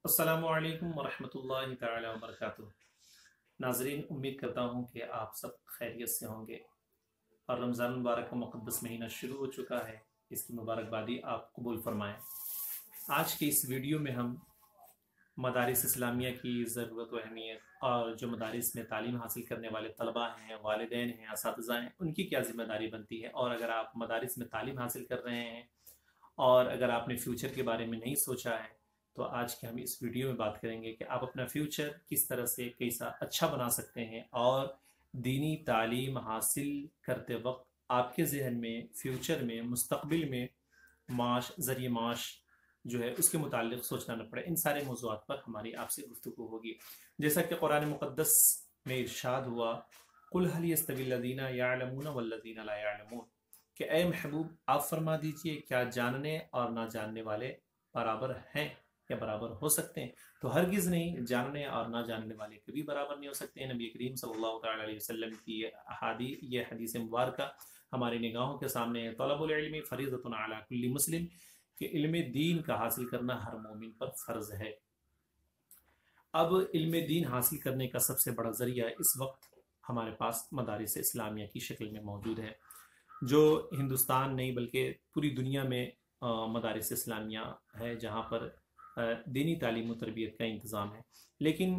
अस्सलामु अलैकुम वरहमतुल्लाहि ताला वबरकातुह। नाजरीन, उम्मीद करता हूँ कि आप सब खैरियत से होंगे और रमज़ान मुबारक का मुक़द्दस महीना शुरू हो चुका है। इसकी मुबारकबादी आप कबूल फरमाएँ। आज के इस वीडियो में हम मदारिस इस्लामिया की ज़रूरत व अहमियत और जो मदारिस में तालीम हासिल करने वाले तलबा हैं, वालिदैन हैं, असातिज़ा हैं, उनकी क्या ज़िम्मेदारी बनती है। और अगर आप मदारिस में तालीम हासिल कर रहे हैं और अगर आपने फ्यूचर के बारे में नहीं सोचा है, तो आज के हम इस वीडियो में बात करेंगे कि आप अपना फ्यूचर किस तरह से कैसा अच्छा बना सकते हैं और दीनी तालीम हासिल करते वक्त आपके जहन में फ्यूचर में मुस्तकबिल में माश ज़रिए माश जो है उसके मुतालिक सोचना न पड़े। इन सारे मौज़ूआत पर हमारी आपसे गुफ्तगू होगी। जैसा कि कुरान मुक़द्दस में इरशाद हुआ, कुल हल यस्तविल्लज़ीना यअलमून वल्लज़ीना ला यअलमून, कि ए महबूब आप फरमा दीजिए क्या जानने और ना जानने वाले बराबर हैं या बराबर हो सकते हैं। तो हरगिज़ नहीं, जानने और ना जानने वाले कभी बराबर नहीं हो सकते हैं। नबी करीम सल्लल्लाहु अलैहि वसल्लम की ये हदीस मुबारक हमारी निगाहों के सामने है। तलबुल इल्मी फरीज़तुन अला कुल्ली मुस्लिम, कि इल्म दीन का हासिल करना हर मोमिन पर फ़र्ज है। अब इल्म दीन हासिल करने का सबसे बड़ा ज़रिया इस वक्त हमारे पास मदारिस इस्लामिया की शक्ल में मौजूद है, जो हिंदुस्तान नहीं बल्कि पूरी दुनिया में मदारिस इस्लामिया है, जहाँ पर दीनी तालीम व तरबियत का इंतज़ाम है। लेकिन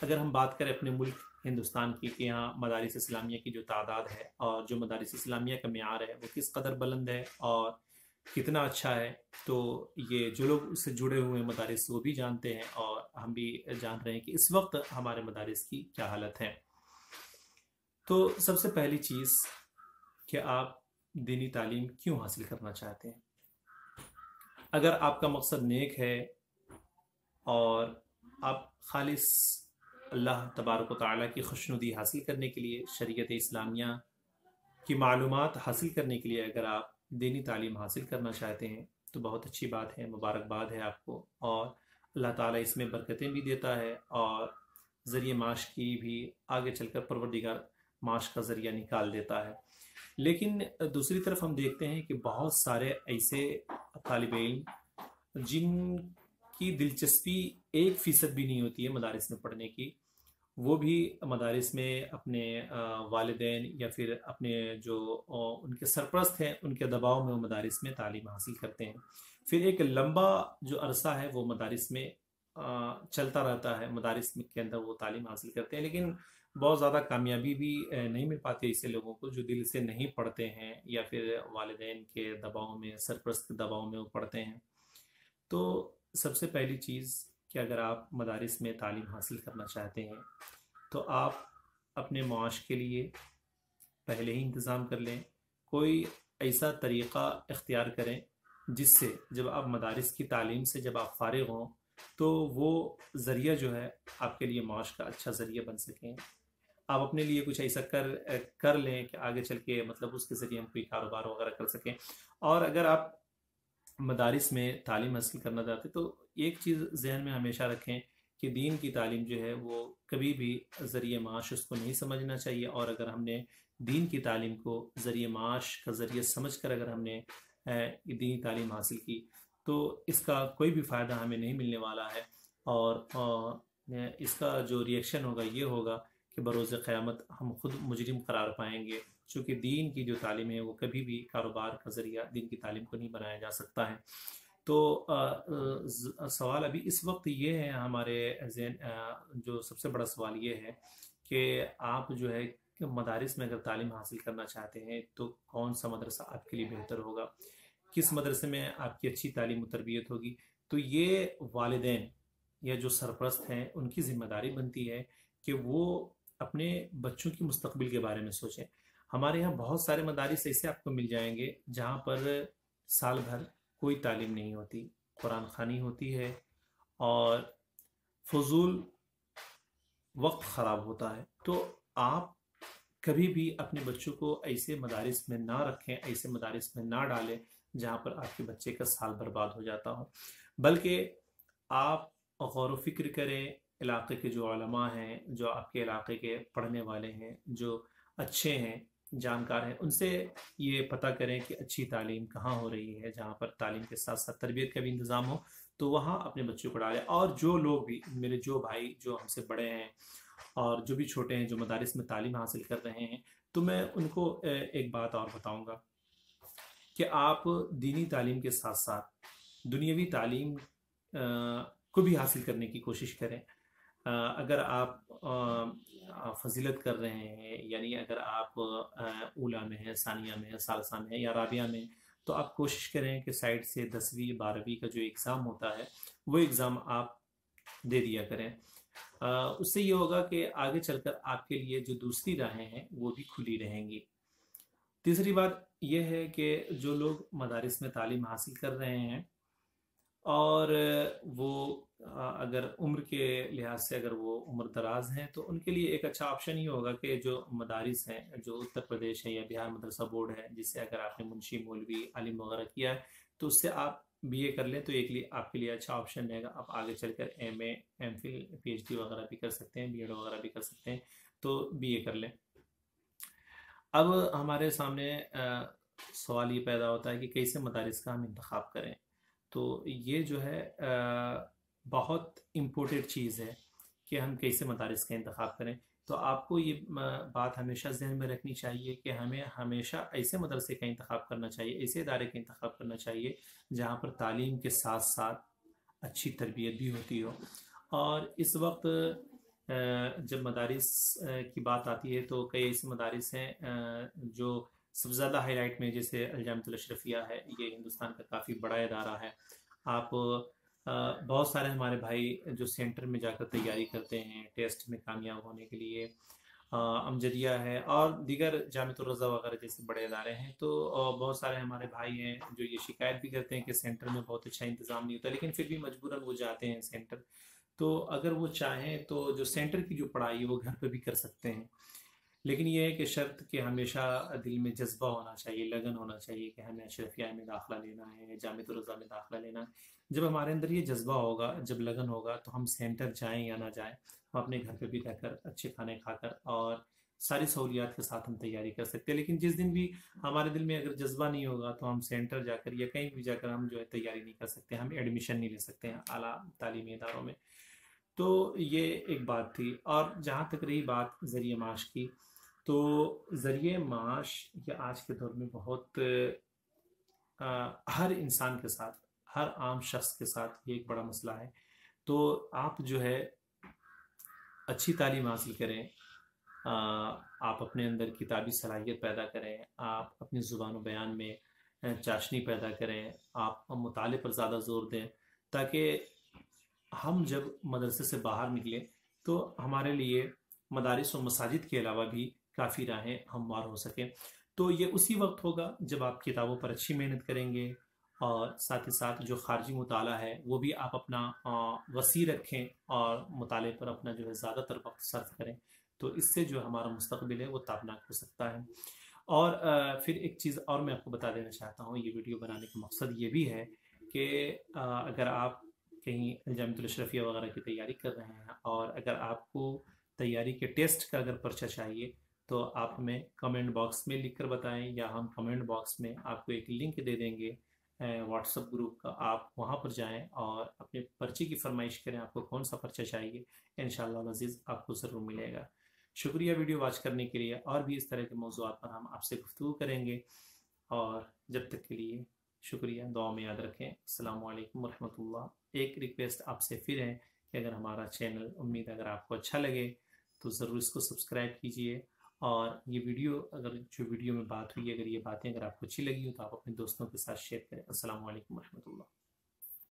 अगर हम बात करें अपने मुल्क हिंदुस्तान की, कि यहाँ मदारिस इस्लामिया की जो तादाद है और जो मदारिस इस्लामिया का मेयार है वो किस कदर बुलंद है और कितना अच्छा है, तो ये जो लोग उससे जुड़े हुए मदारिस वो भी जानते हैं और हम भी जान रहे हैं कि इस वक्त हमारे मदारिस की क्या हालत है। तो सबसे पहली चीज़ कि आप दीनी तालीम क्यों हासिल करना चाहते हैं। अगर आपका मकसद नेक है और आप खालिस अल्लाह तबारक व तआला की खुशनुदी हासिल करने के लिए, शरीयत इस्लामिया की मालूमात हासिल करने के लिए अगर आप दीनी तालीम हासिल करना चाहते हैं, तो बहुत अच्छी बात है, मुबारकबाद है आपको। और अल्लाह ताला इसमें बरकतें भी देता है और ज़रिए माश की भी आगे चलकर परवरदिगार माश का ज़रिया निकाल देता है। लेकिन दूसरी तरफ हम देखते हैं कि बहुत सारे ऐसे तालिब इल्म जिनकी दिलचस्पी 1% भी नहीं होती है मदारिस में पढ़ने की, वो भी मदारिस में अपने वालिदैन या फिर अपने जो उनके सरपरस्त हैं उनके दबाव में वो मदारिस में तालीम हासिल करते हैं। फिर एक लंबा जो अरसा है वो मदारिस में चलता रहता है, मदारिस के अंदर वो तालीम हासिल करते हैं, लेकिन बहुत ज़्यादा कामयाबी भी नहीं मिल पाती ऐसे लोगों को जो दिल से नहीं पढ़ते हैं या फिर वालिदैन के दबाव में, सरपरस्त के दबाव में वो पढ़ते हैं। तो सबसे पहली चीज़ कि अगर आप मदारिस में तालीम हासिल करना चाहते हैं तो आप अपने मुआश के लिए पहले ही इंतज़ाम कर लें। कोई ऐसा तरीक़ा इख्तियार करें जिससे जब आप मदारिस की तालीम से जब आप फ़ारिग हों तो वो ज़रिया जो है आपके लिए मुआश का अच्छा ज़रिया बन सकें। आप अपने लिए कुछ ऐसा कर लें कि आगे चल के मतलब उसके ज़रिए हम कोई कारोबार वगैरह कर सकें। और अगर आप मदारिस में तालीम हासिल करना चाहते तो एक चीज़ जहन में हमेशा रखें कि दीन की तालीम जो है वो कभी भी ज़रिए माश उसको नहीं समझना चाहिए। और अगर हमने दीन की तालीम को ज़रिए माश का ज़रिए समझ कर अगर हमने दीनी तालीम हासिल की तो इसका कोई भी फ़ायदा हमें नहीं मिलने वाला है। और इसका जो रिएक्शन होगा ये होगा कि बरोज़ क़यामत हम खुद मुजरिम करार पाएंगे, चूँकि दीन की जो तालीम है वो कभी भी कारोबार का ज़रिया दीन की तालीम को नहीं बनाया जा सकता है। तो सवाल अभी इस वक्त ये है हमारे ज़हन, जो सबसे बड़ा सवाल ये है कि आप जो है कि मदारिस में अगर तालीम हासिल करना चाहते हैं तो कौन सा मदरसा आपके लिए बेहतर होगा, किस मदरसे में आपकी अच्छी तालीम व तरबियत होगी। तो ये वालिदैन या जो सरपरस्त हैं उनकी ज़िम्मेदारी बनती है कि वो अपने बच्चों की मुस्तकबिल के बारे में सोचें। हमारे यहाँ बहुत सारे मदारिस ऐसे आपको मिल जाएंगे जहाँ पर साल भर कोई तालीम नहीं होती, कुरान ख़ानी होती है और फजूल वक्त ख़राब होता है। तो आप कभी भी अपने बच्चों को ऐसे मदारिस में ना रखें, ऐसे मदारिस में ना डालें जहाँ पर आपके बच्चे का साल बर्बाद हो जाता हो। बल्कि आप गौर व फिक्र करें, इलाके के जो उलमा हैं, जो आपके इलाके के पढ़ने वाले हैं, जो अच्छे हैं, जानकार हैं, उनसे ये पता करें कि अच्छी तालीम कहाँ हो रही है, जहाँ पर तालीम के साथ साथ तरबियत का भी इंतज़ाम हो। تو وہاں اپنے بچوں کو ڈالیں. اور جو لوگ بھی میرے جو بھائی جو ہم سے بڑے ہیں اور جو بھی چھوٹے ہیں جو مدارس میں تعلیم حاصل کر رہے ہیں، تو میں ان کو ایک بات اور بتاؤں گا کہ آپ دینی تعلیم کے ساتھ ساتھ دنیاوی تعلیم کو بھی حاصل کرنے کی کوشش کریں. اگر آپ فضیلت کر رہے ہیں، یعنی اگر آپ اولیٰ میں ہیں، ثانیہ میں ہیں، ثالثہ میں ہیں یا رابعہ میں، تو آپ کوشش کریں کہ سائڈ سے 10ویں 12ویں کا جو ایگزام ہوتا ہے وہ ایگزام آپ دے دیا کریں. اس سے یہ ہوگا کہ آگے چل کر آپ کے لیے جو دوسری راہیں ہیں وہ بھی کھلی رہیں گی. تیسری بات یہ ہے کہ جو لوگ مدارس میں تعلیم حاصل کر رہے ہیں اور وہ اگر عمر کے لحاظ سے اگر وہ عمر دراز ہیں، تو ان کے لیے ایک اچھا آپشن یہ ہوگا کہ جو مدارس ہیں، جو اتر پردیش ہے یا بہار مدرسہ بورڈ ہے، جس سے اگر آپ نے منشی، مولوی، عالم وغیرہ کیا ہے تو اس سے آپ بی اے کر لیں تو آپ کے لیے اچھا آپشن رہے گا. آپ آگے چل کر M A, M Phil, P H D وغیرہ بھی کر سکتے ہیں، بی ایڈ وغیرہ بھی کر سکتے ہیں. تو بی اے کر لیں. اب ہمارے سامنے سوال یہ پیدا ہوتا ہے کہ کیسے مدارس کا ہم انتخاب کریں. تو یہ جو ہے بہت امپورٹنٹ چیز ہے کہ ہم کیسے مدارس کا انتخاب کریں. تو آپ کو یہ بات ہمیشہ ذہن میں رکھنی چاہیے کہ ہمیں ہمیشہ ایسے مدرسے کا انتخاب کرنا چاہیے، ایسے ادارے کا انتخاب کرنا چاہیے جہاں پر تعلیم کے ساتھ ساتھ اچھی تربیت بھی ہوتی ہو. اور اس وقت جب مدارس کی بات آتی ہے تو کئی ایسے مدارس ہیں جو سب سے زیادہ ہائی لائٹ میں، جیسے الجامعۃ الاشرفیہ ہے. یہ ہندوستان کا کافی بڑا ادارہ ہے. آپ بہت سارے ہمارے بھائی جو سینٹر میں جا کر تیاری کرتے ہیں ٹیسٹ میں کامیاب ہونے کے لیے، امجدیہ ہے اور دیگر جامعۃ الرضا وغیرہ جیسے بڑے ادارے ہیں، تو بہت سارے ہمارے بھائی ہیں جو یہ شکایت بھی کرتے ہیں کہ سینٹر میں بہت اچھا انتظام نہیں ہوتا، لیکن پھر بھی مجبوراً وہ جاتے ہیں سینٹر. تو اگر وہ چاہیں تو جو سینٹر کی جو پڑھائی وہ گھر پہ بھی کر سکتے ہیں. لیکن یہ ہے کہ شرط کہ ہمیشہ دل میں جذبہ ہونا چاہیے، لگن ہونا چاہیے کہ ہمیں اشرفیہ میں داخلہ لینا ہے، جامعۃ الرضا میں داخلہ لینا ہے. جب ہمارے اندر یہ جذبہ ہوگا، جب لگن ہوگا، تو ہم سینٹر جائیں یا نہ جائیں، ہم اپنے گھر پہ بھی رہ کر اچھے کھانے کھا کر اور ساری سہولیات کے ساتھ ہم تیاری کر سکتے ہیں. لیکن جس دن بھی ہمارے دل میں اگر جذبہ نہیں ہوگا تو ہم سینٹر جا کر یا کہیں بھی جا کر ہم جو ہے تیاری نہیں کر سکتے، ہم ایڈمیشن نہیں لے سکتے ہیں اعلیٰ تعلیمی اداروں میں. تو یہ ایک بات تھی. اور جہاں تک رہی بات ذریعہ معاش کی، تو ذریعہ معاش یہ آج کے دور میں بہت ہر انسان کے ساتھ، ہر عام شخص کے ساتھ یہ ایک بڑا مسئلہ ہے. تو آپ جو ہے اچھی تعلیم حاصل کریں، آپ اپنے اندر کتابی صلاحیت پیدا کریں، آپ اپنی زبان و بیان میں چاشنی پیدا کریں، آپ مطالعے پر زیادہ زور دیں، تاکہ ہم جب مدرسے سے باہر نکلیں تو ہمارے لیے مدارس و مساجد کے علاوہ بھی کافی راہیں ہموار ہو سکیں. تو یہ اسی وقت ہوگا جب آپ کتابوں پر اچھی محنت کریں گے اور ساتھ ہی ساتھ جو خارجی مطالعہ ہے وہ بھی آپ اپنا وسیع رکھیں اور مطالعے پر اپنا جو ہے زیادہ تر وقت صرف کریں. تو اس سے جو ہمارا مستقبل ہے وہ تابناک ہو سکتا ہے. اور پھر ایک چیز اور میں آپ کو بتا دینا چاہتا ہوں، یہ ویڈیو بنانے کا مقصد یہ بھی ہے کہ اگر آپ کہیں جامعۃ الاشرفیہ وغیرہ کی تیاری کر رہے ہیں اور اگر آپ کو تیاری کے ٹیسٹ کا اگر پرچہ چاہیے تو آپ ہمیں کمنٹ باکس میں لکھ کر بتائیں، یا ہم کمنٹ باکس میں آپ کو ایک لنک دے دیں گے واٹس ایپ گروپ کا. آپ وہاں پر جائیں اور اپنے پرچے کی فرمائش کریں، آپ کو کون سا پرچہ چاہیے. انشاءاللہ العزیز آپ کو ضرور ملے گا. شکریہ ویڈیو واچ کرنے کے لیے. اور بھی اس طرح کے موضوعات پر ہم آپ سے گفتگو کریں گے، اور جب تک کے لیے شکریہ. دعا میں یاد رکھیں. السلام علیکم ورحمۃ اللہ. ایک ریکویسٹ آپ سے پھر ہے کہ اگر ہمارا چینل، امید اگر آپ کو اچھا لگے تو ضرور اس کو سبسکرائب کیجئے، اور یہ ویڈیو جو ویڈیو میں بات ہوئی، اگر یہ باتیں اگر آپ کو اچھی لگی ہو تو آپ اپنے دوستوں کے ساتھ شیئر کریں. السلام علیکم ورحمۃ اللہ.